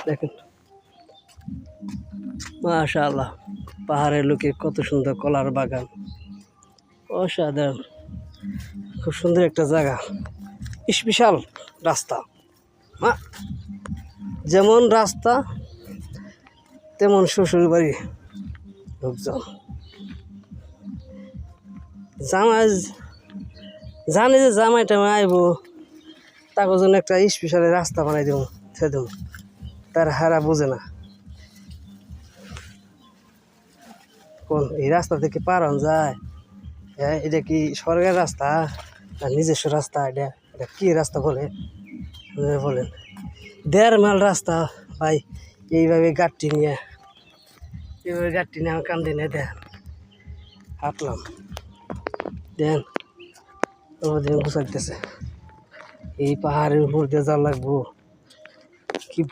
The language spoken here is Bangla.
দেখেন মাশাআল্লাহ, পাহাড়ের লোকে কত সুন্দর কলার বাগান, অসাধারণ, খুব সুন্দর একটা জায়গা, স্পেশাল রাস্তা। যেমন রাস্তা তেমন শ্বশুর বাড়ি লোকজন। জামাই জানে যে জামাই টামাই আইব, তার জন্য একটা স্পেশাল রাস্তা বানাই দেব, সে দেব, তার হারা বোঝে না কোন এই রাস্তা থেকে পার হন যায়। হ্যাঁ, এটা কি সরকারি রাস্তা না নিজস্ব রাস্তা? এটা এটা কি রাস্তা বলে বলেন? 1.5 মাইল রাস্তা ভাই, এইভাবে গাড়ি নিয়ে আমার কান্দে নিয়ে দেন হাঁটলাম, দেন আমাদের গুছাইতেছে। এই পাহাড়ের উপর দিয়ে যা লাগবো